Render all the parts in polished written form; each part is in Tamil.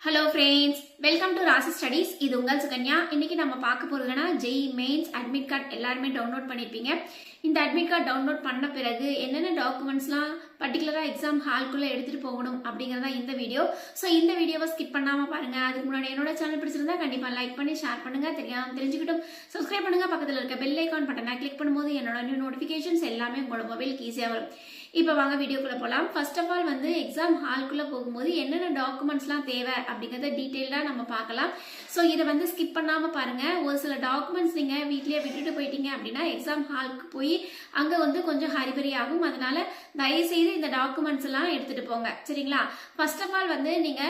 Hello friends, welcome to Rasi Studies. இது உங்கள் சுகன்யா. இன்னைக்கு நம்ம பார்க்க போறதுனா JEE Mains admit card எல்லாரும் டவுன்லோட் பண்ணிருப்பீங்க. இந்த admit card டவுன்லோட் பண்ண பிறகு என்னென்ன டாக்குமெண்ட்ஸ்லாம் பர்టిక్యులரா எக்ஸாம் ஹால்க்குள்ள எடுத்துட்டு போகணும் அப்படிங்கறத இந்த வீடியோ. சோ இந்த வீடியோவை ஸ்கிப் பண்ணாம பாருங்க. அதுக்கு முன்னாடி என்னோட சேனல் பிடிச்சிருந்தா கண்டிப்பா லைக் பண்ணி ஷேர் பண்ணுங்க. தெரிஞ்சுக்கிட்டும் சப்ஸ்கிரைப் பண்ணுங்க. பக்கத்துல இருக்க பெல் ஐகான் பட்டனை கிளிக் பண்ணும்போது என்னோட நியூ நோட்டிபிகேஷன்ஸ் எல்லாமே உங்களோட மொபைலுக்கு ஈஸியா வரும். இப்போ வாங்க வீடியோக்குள்ள போலாம். ஃபர்ஸ்ட் ஆஃப் ஆல் வந்து எக்ஸாம் ஹால்க்குள்ள போகும்போது என்னென்ன டாக்குமெண்ட்ஸ்லாம் தேவை அப்படிங்கறத டீடைலா நம்ம பார்க்கலாம். சோ இத வந்து ஸ்கிப் பண்ணாம பாருங்க. ஒரு சில டாக்குமெண்ட்ஸ் நீங்க வீட்லயே விட்டுட்டு போயிட்டீங்க அப்படின்னா எக்ஸாம் ஹால்க்கு போய் அங்க வந்து கொஞ்சம் ஹரிபரி ஆகும். அதனால தயவு செய்து இந்த டாக்குமெண்ட்ஸ் எல்லாம் எடுத்துட்டு போங்க. சரிங்களா? ஃபர்ஸ்ட் ஆஃப் ஆல் வந்து நீங்க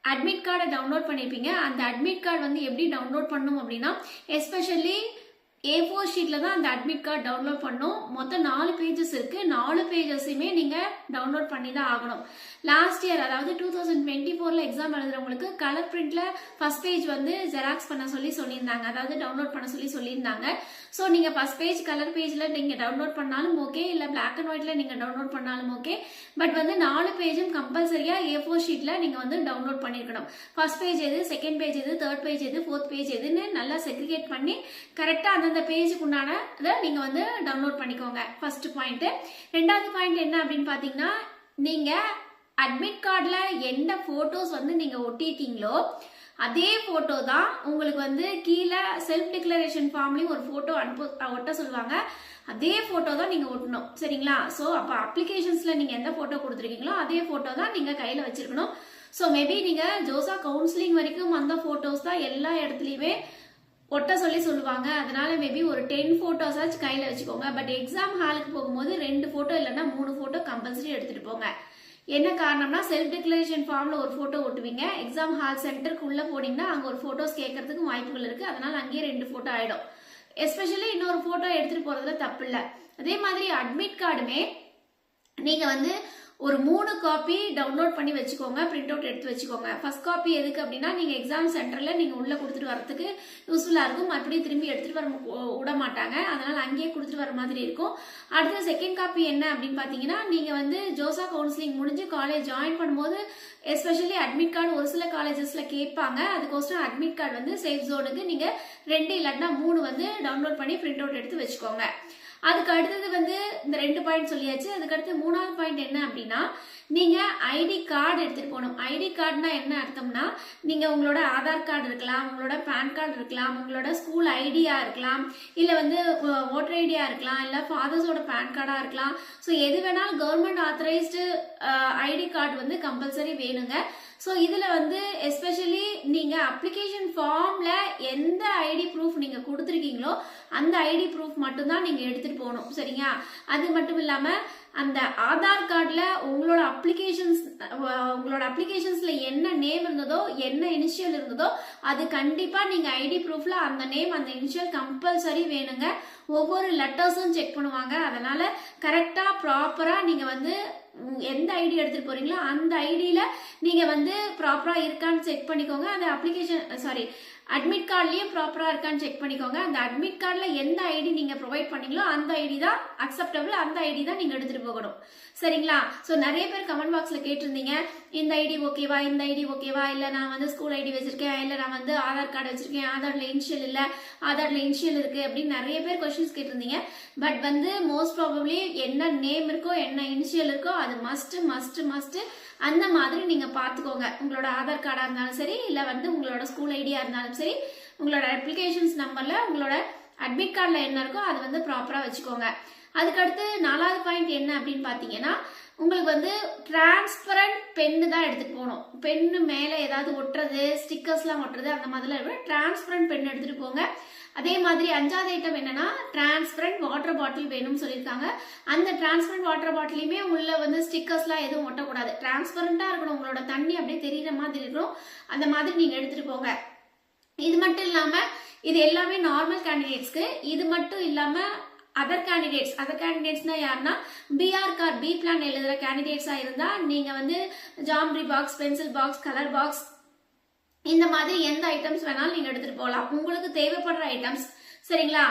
அட்மிட் கார்டை டவுன்லோட் பண்ணிருப்பீங்க. அந்த அட்மிட் கார்டு வந்து எப்படி டவுன்லோட் பண்ணணும் அப்படின்னா எஸ்பெஷலி A4 ஷீட்ல தான் அந்த அட்மிட் கார்டு டவுன்லோட் பண்ணும். மொத்தம் 4 பேஜஸ் இருக்கு. 4 பேஜஸையுமே நீங்க டவுன்லோட் பண்ணி தான் ஆகணும். லாஸ்ட் இயர் அதாவது 2024ல எக்ஸாம் எழுதுறவங்களுக்கு கலர் பிரிண்ட்ல ஃபர்ஸ்ட் பேஜ் வந்து ஜெராக்ஸ் பண்ண சொல்லியிருந்தாங்க. அதாவது டவுன்லோட் பண்ண சொல்லியிருந்தாங்க. ஸோ நீங்க ஃபர்ஸ்ட் பேஜ் கலர் பேஜ்ல நீங்க டவுன்லோட் பண்ணாலும் ஓகே, இல்ல பிளாக் அண்ட் ஒயிட்ல நீங்க டவுன்லோட் பண்ணாலும் ஓகே. பட் வந்து 4 பேஜும் கம்பல்சரியா A4 ஷீட்ல நீங்க வந்து டவுன்லோட் பண்ணிருக்கணும். ஃபர்ஸ்ட் பேஜ் எது, செகண்ட் பேஜ் எது, தேர்ட் பேஜ் எது, ஃபோர்த் பேஜ் எதுன்னு நல்லா செக்ரிகேட் பண்ணி கரெக்டா அந்த பேஜுக்கு உண்டான நீங்க வந்து டவுன்லோட் பண்ணிக்கோங்க. First point. ரெண்டாவது பாயிண்ட் என்ன அப்படின்னு பாத்தீங்கன்னா, நீங்க அட்மிட் கார்டுல எந்த போட்டோஸ் வந்து நீங்க ஒட்டிட்டீங்களோ அதே போட்டோ தான் உங்களுக்கு வந்து கீழே செல்ஃப் டிக்ளரேஷன் ஃபார்ம்லயும் ஒரு போட்டோ ஒட்ட சொல்லுவாங்க. அதே போட்டோ தான் நீங்க ஒட்டணும். சரிங்களா? சோ அப்ப அப்ளிகேஷன்ஸ்ல நீங்க எந்த போட்டோ கொடுத்துருக்கீங்களோ அதே போட்டோ தான் நீங்க கையில வச்சிருக்கணும். சோ மேபி நீங்க ஜோசா கவுன்சிலிங் வரைக்கும் அந்த போட்டோஸ் தான் எல்லா இடத்துலயுமே ஒட்ட சொல்லுவாங்க. அதனால மேபி ஒரு 10 போட்டோஸ் ஆச்சு கையில வச்சுக்கோங்க. பட் எக்ஸாம் ஹாலுக்கு போகும்போது 2 போட்டோ இல்லைன்னா 3 போட்டோ கம்பல்சரி எடுத்துட்டு போங்க. என்ன காரணம்னா செல்ஃப் டிக்ளரேஷன் ஃபார்ம்ல ஒரு போட்டோ ஒட்டுவீங்க. எக்ஸாம் ஹால் சென்டருக்கு உள்ள போனீங்கன்னா அங்க ஒரு போட்டோஸ் கேட்கறதுக்கு வாய்ப்புகள் இருக்கு. அதனால அங்கேயே 2 போட்டோ ஆயிடும். எஸ்பெஷலி இன்னொரு போட்டோ எடுத்துட்டு போறதுல தப்பு இல்லை. அதே மாதிரி அட்மிட் கார்டுமே நீங்க வந்து ஒரு 3 காப்பி டவுன்லோட் பண்ணி வச்சுக்கோங்க. பிரிண்ட் அவுட் எடுத்து வச்சுக்கோங்க. ஃபர்ஸ்ட் காப்பி எதுக்கு அப்படின்னா நீங்க எக்ஸாம் சென்டர்ல நீங்க உள்ள கொடுத்துட்டு வரதுக்கு யூஸ்ஃபுல்லா இருக்கும். மறுபடியும் திரும்பி எடுத்துட்டு வர விட மாட்டாங்க. அதனால அங்கேயே கொடுத்துட்டு வர மாதிரி இருக்கும். அடுத்த செகண்ட் காப்பி என்ன அப்படின்னு பாத்தீங்கன்னா, நீங்க வந்து ஜோசா கவுன்சிலிங் முடிஞ்சு காலேஜ் ஜாயின் பண்ணும்போது எஸ்பெஷலி அட்மிட் கார்டு ஒரு சில காலேஜஸ்ல கேட்பாங்க. அதுக்கோசரம் அட்மிட் கார்டு வந்து சேஃப் ஜோனுக்கு நீங்க 2 இல்லாட்டினா 3 வந்து டவுன்லோட் பண்ணி பிரிண்ட் அவுட் எடுத்து வச்சுக்கோங்க. அதுக்கு அடுத்தது வந்து இந்த 2 பாயிண்ட் சொல்லியாச்சு. அதுக்கு அடுத்து 3வது பாயிண்ட் என்ன அப்படின்னா, நீங்க ஐடி கார்டு எடுத்துட்டு போகணும். ஐடி கார்டுனா என்ன அர்த்தம்னா, நீங்க உங்களோட ஆதார் கார்டு இருக்கலாம், உங்களோட பேன் கார்டு இருக்கலாம், உங்களோட ஸ்கூல் ஐடியா இருக்கலாம், இல்ல வந்து ஓட்டர் ஐடியா இருக்கலாம், இல்ல ஃபாதர்ஸோட பேன் கார்டா இருக்கலாம். ஸோ எது வேணாலும் கவர்மெண்ட் ஆத்தரைஸ்டு ஐடி கார்டு வந்து கம்பல்சரி வேணுங்க. ஸோ இதுல வந்து எஸ்பெஷலி நீங்க அப்ளிகேஷன் ஃபார்ம்ல எந்த ஐடி ப்ரூஃப் நீங்க கொடுத்துருக்கீங்களோ அந்த ஐடி ப்ரூஃப் மட்டும்தான் நீங்க எடுத்துட்டு போகணும். சரிங்களா? அது மட்டும் இல்லாம அந்த ஆதார் கார்டுல உங்களோட அப்ளிகேஷன்ஸ்ல என்ன நேம் இருந்ததோ என்ன இனிஷியல் இருந்ததோ அது கண்டிப்பா நீங்க ஐடி ப்ரூஃப்ல அந்த நேம் அந்த இனிஷியல் கம்பல்சரி வேணுங்க. ஒவ்வொரு லெட்டர்ஸும் செக் பண்ணுவாங்க. அதனால கரெக்டா ப்ராப்பரா நீங்க வந்து எந்த ஐடி எடுத்துட்டு போறீங்களோ அந்த ஐடியில நீங்க வந்து ப்ராப்பரா இருக்கான்னு செக் பண்ணிக்கோங்க. அந்த அட்மிட் கார்ட்லயும் ப்ராப்பரா இருக்கான்னு செக் பண்ணிக்கோங்க. அந்த அட்மிட் கார்டுல எந்த ஐடி நீங்க ப்ரொவைட் பண்ணீங்களோ அந்த ஐடி தான் அக்செப்டபிள், அந்த ஐடி தான் நீங்க எடுத்துட்டு போகணும். சரிங்களா? சோ நிறைய பேர் கமெண்ட் பாக்ஸ்ல கேட்டிருந்தீங்க, இந்த ஐடி ஓகேவா, இந்த ஐடி ஓகேவா, இல்ல நான் வந்து ஸ்கூல் ஐடி வச்சிருக்கேன், இல்ல நான் வந்து ஆதார் கார்டு வச்சிருக்கேன், ஆதார்ல இனிஷியல் இல்ல, ஆதார்ல இனிஷியல் இருக்கு அப்படின்னு நிறைய பேர் கொஸ்டின்ஸ் கேட்டிருந்தீங்க. பட் வந்து மோஸ்ட் ப்ராபப்ளி என்ன நேம் இருக்கோ என்ன இனிஷியல் இருக்கோ அது மஸ்ட் அந்த மாதிரி நீங்க பாத்துக்கோங்க. உங்களோட ஆதார் கார்டா இருந்தாலும் சரி, இல்ல வந்து உங்களோட ஸ்கூல் ஐடியா இருந்தாலும் சரி, உங்களோட அப்ளிகேஷன்ஸ் நம்பர்ல உங்களோட அட்மிட் கார்டுல என்ன இருக்கோ அது வந்து ப்ராப்பரா வச்சுக்கோங்க. அதுக்கடுத்து 4வது பாயிண்ட் என்ன அப்படின்னு பாத்தீங்கன்னா, உங்களுக்கு வந்து டிரான்ஸ்பரண்ட் பென்னு தான் எடுத்துட்டு போகணும். பென்னு மேல ஏதாவது ஒட்டுறது, ஸ்டிக்கர்ஸ் எல்லாம் ஒட்டுறது அந்த மாதிரிலாம் டிரான்ஸ்பரண்ட் பென் எடுத்துட்டு போங்க. அதே மாதிரி 5வது ஐட்டம் என்னன்னா, டிரான்ஸ்பரண்ட் வாட்டர் பாட்டில் வேணும்னு சொல்லியிருக்காங்க. அந்த டிரான்ஸ்பரண்ட் வாட்டர் பாட்டிலுமே உள்ள வந்து ஸ்டிக்கர்ஸ் எல்லாம் எதுவும் ஒட்டக்கூடாது. டிரான்ஸ்பரண்டா இருக்கணும். உங்களோட தண்ணி அப்படியே தெரியற மாதிரி இருக்கணும். அந்த மாதிரி நீங்க எடுத்துட்டு போங்க. இது மட்டும் இல்லாம இது எல்லாமே நார்மல் கேண்டிடேட்ஸ்க்கு. இது மட்டும் இல்லாம அதர் கேண்டிடேட்ஸ்னா யாருன்னா பிஆர் கார்டு பி பிளான் எழுதுற கேண்டிடேட்ஸா இருந்தா நீங்க வந்து geometry box, pencil box, colour box இந்த மாதிரி எந்த ஐட்டம்ஸ் வேணாலும் நீங்க எடுத்துட்டு போகலாம். உங்களுக்கு தேவைப்படுற ஐட்டம்ஸ் சரிங்களா?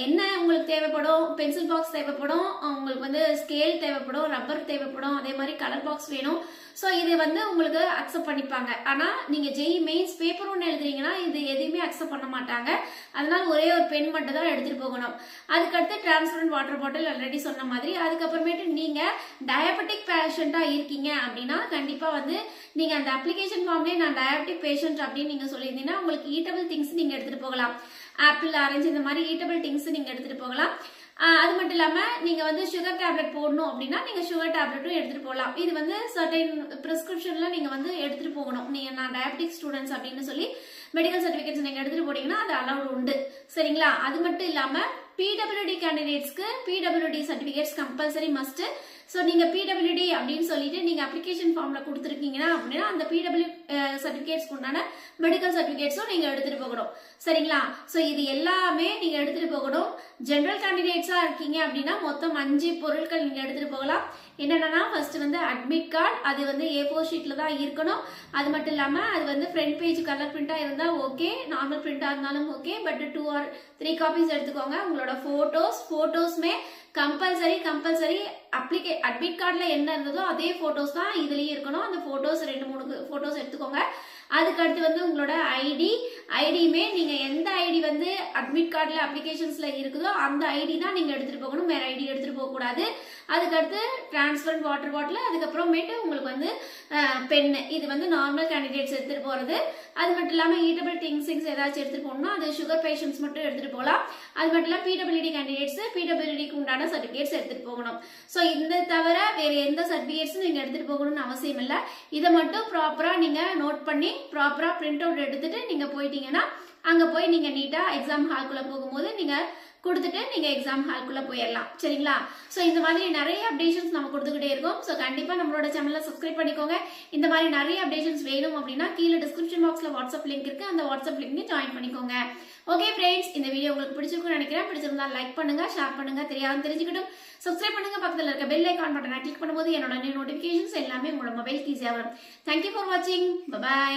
என்ன உங்களுக்கு தேவைப்படும்? பென்சில் பாக்ஸ் தேவைப்படும், உங்களுக்கு வந்து ஸ்கேல் தேவைப்படும், ரப்பர் தேவைப்படும், அதே மாதிரி கலர் பாக்ஸ் வேணும். ஸோ இது வந்து உங்களுக்கு அக்செப்ட் பண்ணிப்பாங்க. ஆனால் நீங்கள் ஜெய் மெயின்ஸ் பேப்பர் ஒன்று எழுதுறீங்கன்னா இது எதையுமே அக்செப்ட் பண்ண மாட்டாங்க. அதனால ஒரே ஒரு பென் மட்டும் தான் எடுத்துகிட்டு போகணும். அதுக்கடுத்து டிரான்ஸ்பரண்ட் வாட்டர் பாட்டில் ஆல்ரெடி சொன்ன மாதிரி. அதுக்கப்புறமேட்டு நீங்கள் டயபெட்டிக் பேஷண்ட்டாக இருக்கீங்க அப்படின்னா கண்டிப்பாக வந்து நீங்கள் அந்த அப்ளிகேஷன் ஃபார்ம்லேயே நான் டயபெட்டிக் பேஷண்ட் அப்படின்னு நீங்கள் சொல்லியிருந்தீங்கன்னா உங்களுக்கு ஈட்டபிள் திங்ஸ் நீங்கள் எடுத்துகிட்டு போகலாம். ஆப்பிள், ஆரஞ்சு இந்த மாதிரி ஈட்டபிள் திங்ஸ் நீங்கள் எடுத்துகிட்டு போகலாம். அது மட்டும் இல்லாமல் நீங்கள் வந்து சுகர் டேப்லெட் போடணும் அப்படின்னா நீங்கள் சுகர் டேப்லெட்டும் எடுத்துகிட்டு போகலாம். இது வந்து சர்டைன் ப்ரிஸ்கிரிப்ஷனில் நீங்கள் வந்து எடுத்துகிட்டு போகணும். நீங்கள் நான் டயபெட்டிக் ஸ்டூடெண்ட்ஸ் அப்படின்னு சொல்லி மெடிக்கல் சர்டிஃபிகேட்ஸ் நீங்கள் எடுத்துகிட்டு போனீங்கன்னா அது அலௌட் உண்டு. சரிங்களா? அது மட்டும் இல்லாமல் பிடபிள்யூடி கேண்டிடேட்ஸ்க்கு PWD certificates compulsory must. So நீங்கள் பிடபிள்யூடி அப்படின்னு சொல்லிட்டு நீங்கள் அப்ளிகேஷன் ஃபார்மில் கொடுத்துருக்கீங்கன்னா அப்படின்னா அந்த பிடபிள்யூ சர்டிஃபிகேட்ஸ்க்கு உண்டான மெடிக்கல் சர்டிஃபிகேட்ஸும் நீங்கள் எடுத்துகிட்டு போகணும். சரிங்களா? ஸோ இது எல்லாமே நீங்கள் எடுத்துகிட்டு போகணும். ஜென்ரல் கேண்டிடேட்ஸாக இருக்கீங்க அப்படின்னா மொத்தம் 5 பொருட்கள் நீங்கள் எடுத்துகிட்டு போகலாம். என்னென்னா ஃபர்ஸ்ட் வந்து அட்மிட் கார்டு, அது வந்து A4 ஷீட்டில் தான் இருக்கணும். அது மட்டும் இல்லாமல் அது வந்து ஃப்ரண்ட் பேஜ் கலர் பிரிண்டாக இருந்தால் ஓகே, நார்மல் பிரிண்டாக இருந்தாலும் ஓகே, பட் 2 or 3 காப்பீஸ் எடுத்துக்கோங்க. உங்களோட ஃபோட்டோஸ்மே கம்பல்சரி அட்மிட் கார்டில் என்ன இருந்ததோ அதே ஃபோட்டோஸ் தான் இதுலேயும் இருக்கணும். அந்த ஃபோட்டோஸ் 2-3 ஃபோட்டோஸ் எடுத்துக்கோங்க. அதுக்கடுத்து வந்து உங்களோட ஐடியுமே நீங்கள் எந்த ஐடி வந்து அட்மிட் கார்டில் அப்ளிகேஷன்ஸில் இருக்குதோ அந்த ஐடி தான் நீங்கள் எடுத்துகிட்டு போகணும், வேறு ஐடி எடுத்துகிட்டு போகக்கூடாது. அதுக்கடுத்து டிரான்ஸ்பரண்ட் வாட்டர் பாட்டில், அதுக்கப்புறமேட்டு உங்களுக்கு வந்து பென்னு, இது வந்து நார்மல் கேண்டிடேட்ஸ் எடுத்துகிட்டு போகிறது. அது மட்டும் இல்லாமல் ஈட்டபிள் திங்ஸ் ஏதாச்சும் எடுத்துகிட்டு போகணும்னா அது சுகர் பேஷண்ட்ஸ் மட்டும் எடுத்துகிட்டு போகலாம். அது மட்டும் இல்லாமல் பிடபிள்யூடி கேண்டிடேட்ஸ் பிடபிள்யூடிக்கு உண்டான சர்டிஃபிகேட்ஸ் எடுத்துகிட்டு போகணும். ஸோ இந்த தவிர வேறு எந்த சர்டிஃபிகேட்ஸும் நீங்கள் எடுத்துகிட்டு போகணும்னு அவசியம் இல்லை. இதை மட்டும் ப்ராப்பராக நீங்கள் நோட் பண்ணி ப்ராப்பராக பிரிண்ட் அவுட் எடுத்துகிட்டு நீங்கள் போயிட்டீங்கன்னா அங்கே போய் நீங்கள் நீட்டாக எக்ஸாம் ஹால்குள்ளே போகும்போது நீங்கள் கொடுத்துட்டு நீங்கள் எக்ஸாம் ஹால்குள்ளே போயிடலாம். சரிங்களா? ஸோ இந்த மாதிரி நிறைய அப்டேஷன்ஸ் நம்ம கொடுத்துக்கிட்டே இருக்கோம். ஸோ கண்டிப்பாக நம்மளோட சேனலை சப்ஸ்கிரைப் பண்ணிக்கோங்க. இந்த மாதிரி நிறைய அப்டேஷன்ஸ் வேணும் அப்படின்னா கீழே டிஸ்கிரிப்ஷன் பாக்ஸில் வாட்ஸ்அப் லிங்க் இருக்குது, அந்த வாட்ஸ்அப் லிங்க் ஜாயின் பண்ணிக்கோங்க. ஓகே ஃப்ரெண்ட்ஸ், இந்த வீடியோ உங்களுக்கு பிடிச்சிருக்குன்னு நினைக்கிறேன். பிடிச்சிருந்தா லைக் பண்ணுங்க, ஷேர் பண்ணுங்க, தெரிஞ்சுக்கிட்டும் சப்ஸ்கிரைப் பண்ணுங்க. பக்கத்தில் இருக்க பெல் ஐகான் பட்டனை கிளிக் பண்ணும்போது என்னோட நோட்டிஃபிகேஷன்ஸ் எல்லாமே உங்களோட மொபைலுக்கு ஈஸியாக வரும். தேங்க்யூ ஃபார் வாட்சிங். பை.